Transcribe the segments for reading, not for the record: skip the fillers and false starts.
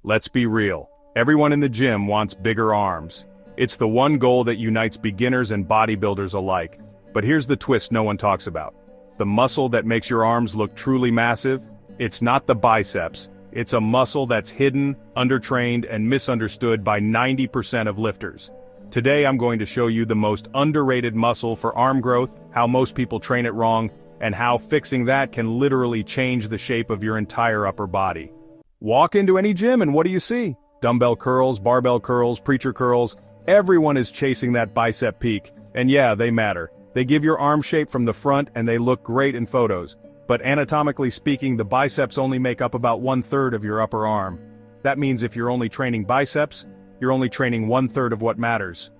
Let's be real. Everyone in the gym wants bigger arms. It's the one goal that unites beginners and bodybuilders alike. But here's the twist no one talks about. The muscle that makes your arms look truly massive? It's not the biceps. It's a muscle that's hidden, undertrained, and misunderstood by 90% of lifters. Today I'm going to show you the most underrated muscle for arm growth, how most people train it wrong, and how fixing that can literally change the shape of your entire upper body. Walk into any gym and what do you see? Dumbbell curls, barbell curls, preacher curls. Everyone is chasing that bicep peak. And yeah, they matter. They give your arm shape from the front and they look great in photos. But anatomically speaking, the biceps only make up about 1/3 of your upper arm. That means if you're only training biceps, you're only training 1/3 of what matters.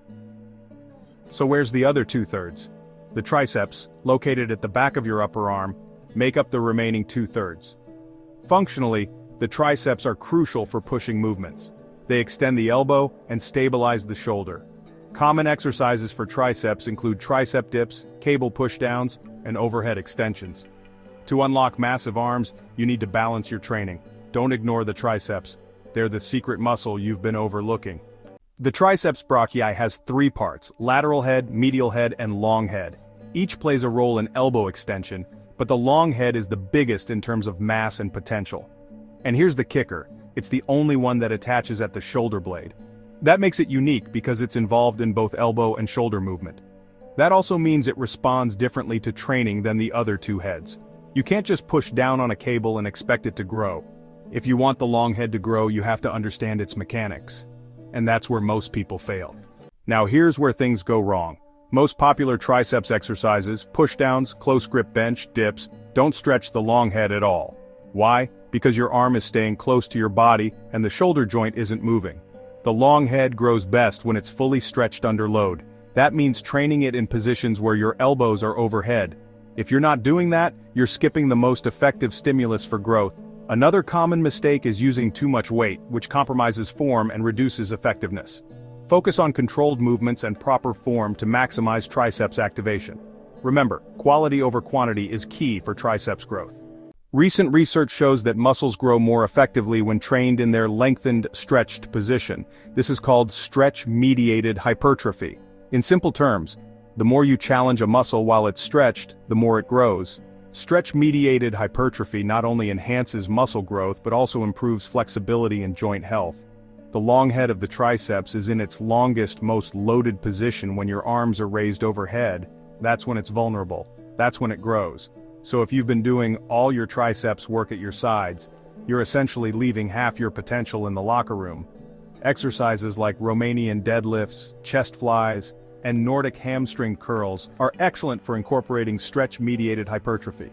So where's the other 2/3? The triceps, located at the back of your upper arm, make up the remaining 2/3. Functionally, the triceps are crucial for pushing movements. They extend the elbow and stabilize the shoulder. Common exercises for triceps include tricep dips, cable pushdowns, and overhead extensions. To unlock massive arms, you need to balance your training. Don't ignore the triceps. They're the secret muscle you've been overlooking. The triceps brachii has 3 parts: lateral head, medial head, and long head. Each plays a role in elbow extension, but the long head is the biggest in terms of mass and potential. And here's the kicker, it's the only one that attaches at the shoulder blade. That makes it unique because it's involved in both elbow and shoulder movement. That also means it responds differently to training than the other 2 heads. You can't just push down on a cable and expect it to grow. If you want the long head to grow, you have to understand its mechanics. And that's where most people fail. Now here's where things go wrong. Most popular triceps exercises, pushdowns, close grip bench, dips, don't stretch the long head at all. Why? Because your arm is staying close to your body and the shoulder joint isn't moving. The long head grows best when it's fully stretched under load. That means training it in positions where your elbows are overhead. If you're not doing that, you're skipping the most effective stimulus for growth. Another common mistake is using too much weight, which compromises form and reduces effectiveness. Focus on controlled movements and proper form to maximize triceps activation. Remember, quality over quantity is key for triceps growth. Recent research shows that muscles grow more effectively when trained in their lengthened, stretched position. This is called stretch-mediated hypertrophy. In simple terms, the more you challenge a muscle while it's stretched, the more it grows. Stretch-mediated hypertrophy not only enhances muscle growth but also improves flexibility and joint health. The long head of the triceps is in its longest, most loaded position when your arms are raised overhead. That's when it's vulnerable. That's when it grows. So if you've been doing all your triceps work at your sides, you're essentially leaving half your potential in the locker room. Exercises like Romanian deadlifts, chest flies, and Nordic hamstring curls are excellent for incorporating stretch-mediated hypertrophy.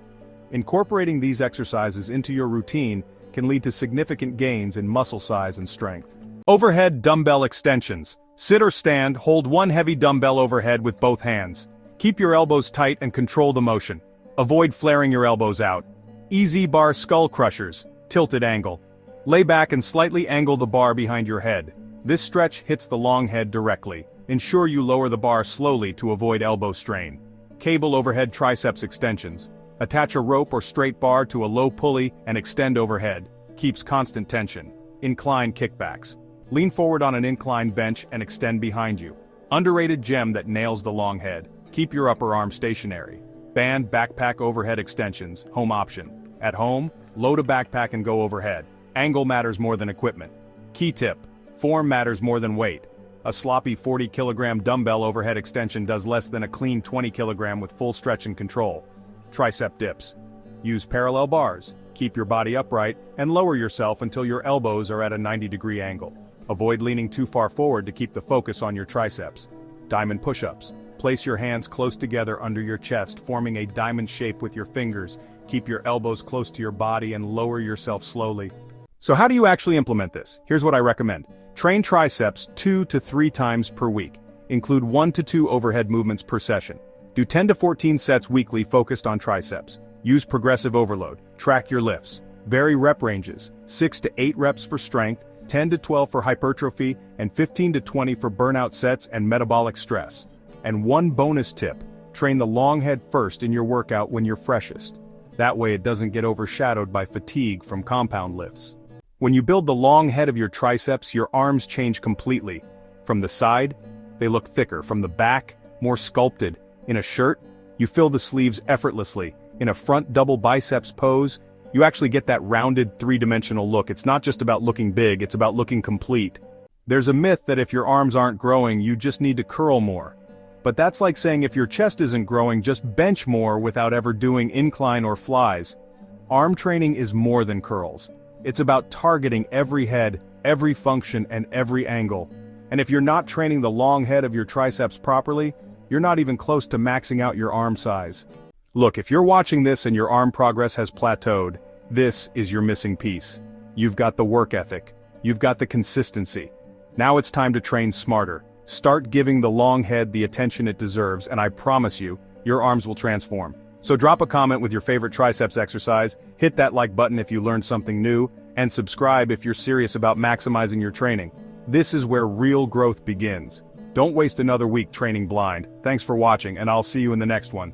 Incorporating these exercises into your routine can lead to significant gains in muscle size and strength. Overhead dumbbell extensions. Sit or stand, hold one heavy dumbbell overhead with both hands. Keep your elbows tight and control the motion. Avoid flaring your elbows out. Easy bar skull crushers, tilted angle. Lay back and slightly angle the bar behind your head. This stretch hits the long head directly. Ensure you lower the bar slowly to avoid elbow strain. Cable overhead triceps extensions. Attach a rope or straight bar to a low pulley and extend overhead. Keeps constant tension. Incline kickbacks. Lean forward on an incline bench and extend behind you. Underrated gem that nails the long head. Keep your upper arm stationary. Band backpack overhead extensions, home option. At home, load a backpack and go overhead. Angle matters more than equipment. Key tip, form matters more than weight. A sloppy 40-kilogram dumbbell overhead extension does less than a clean 20-kilogram with full stretch and control. Tricep dips. Use parallel bars, keep your body upright, and lower yourself until your elbows are at a 90-degree angle. Avoid leaning too far forward to keep the focus on your triceps. Diamond push-ups. Place your hands close together under your chest, forming a diamond shape with your fingers. Keep your elbows close to your body and lower yourself slowly. So how do you actually implement this? Here's what I recommend. Train triceps 2 to 3 times per week. Include 1 to 2 overhead movements per session. Do 10 to 14 sets weekly focused on triceps. Use progressive overload. Track your lifts. Vary rep ranges. 6 to 8 reps for strength, 10 to 12 for hypertrophy, and 15 to 20 for burnout sets and metabolic stress. And one bonus tip, train the long head first in your workout when you're freshest. That way it doesn't get overshadowed by fatigue from compound lifts. When you build the long head of your triceps, your arms change completely. From the side, they look thicker. From the back, more sculpted. In a shirt, you fill the sleeves effortlessly. In a front double biceps pose, you actually get that rounded, three-dimensional look. It's not just about looking big, it's about looking complete. There's a myth that if your arms aren't growing, you just need to curl more. But that's like saying if your chest isn't growing, just bench more without ever doing incline or flies. Arm training is more than curls. It's about targeting every head, every function, and every angle. And if you're not training the long head of your triceps properly, you're not even close to maxing out your arm size. Look, if you're watching this and your arm progress has plateaued, this is your missing piece. You've got the work ethic. You've got the consistency. Now it's time to train smarter. Start giving the long head the attention it deserves, and I promise you, your arms will transform. So drop a comment with your favorite triceps exercise, hit that like button if you learned something new, and subscribe if you're serious about maximizing your training. This is where real growth begins. Don't waste another week training blind. Thanks for watching, and I'll see you in the next one.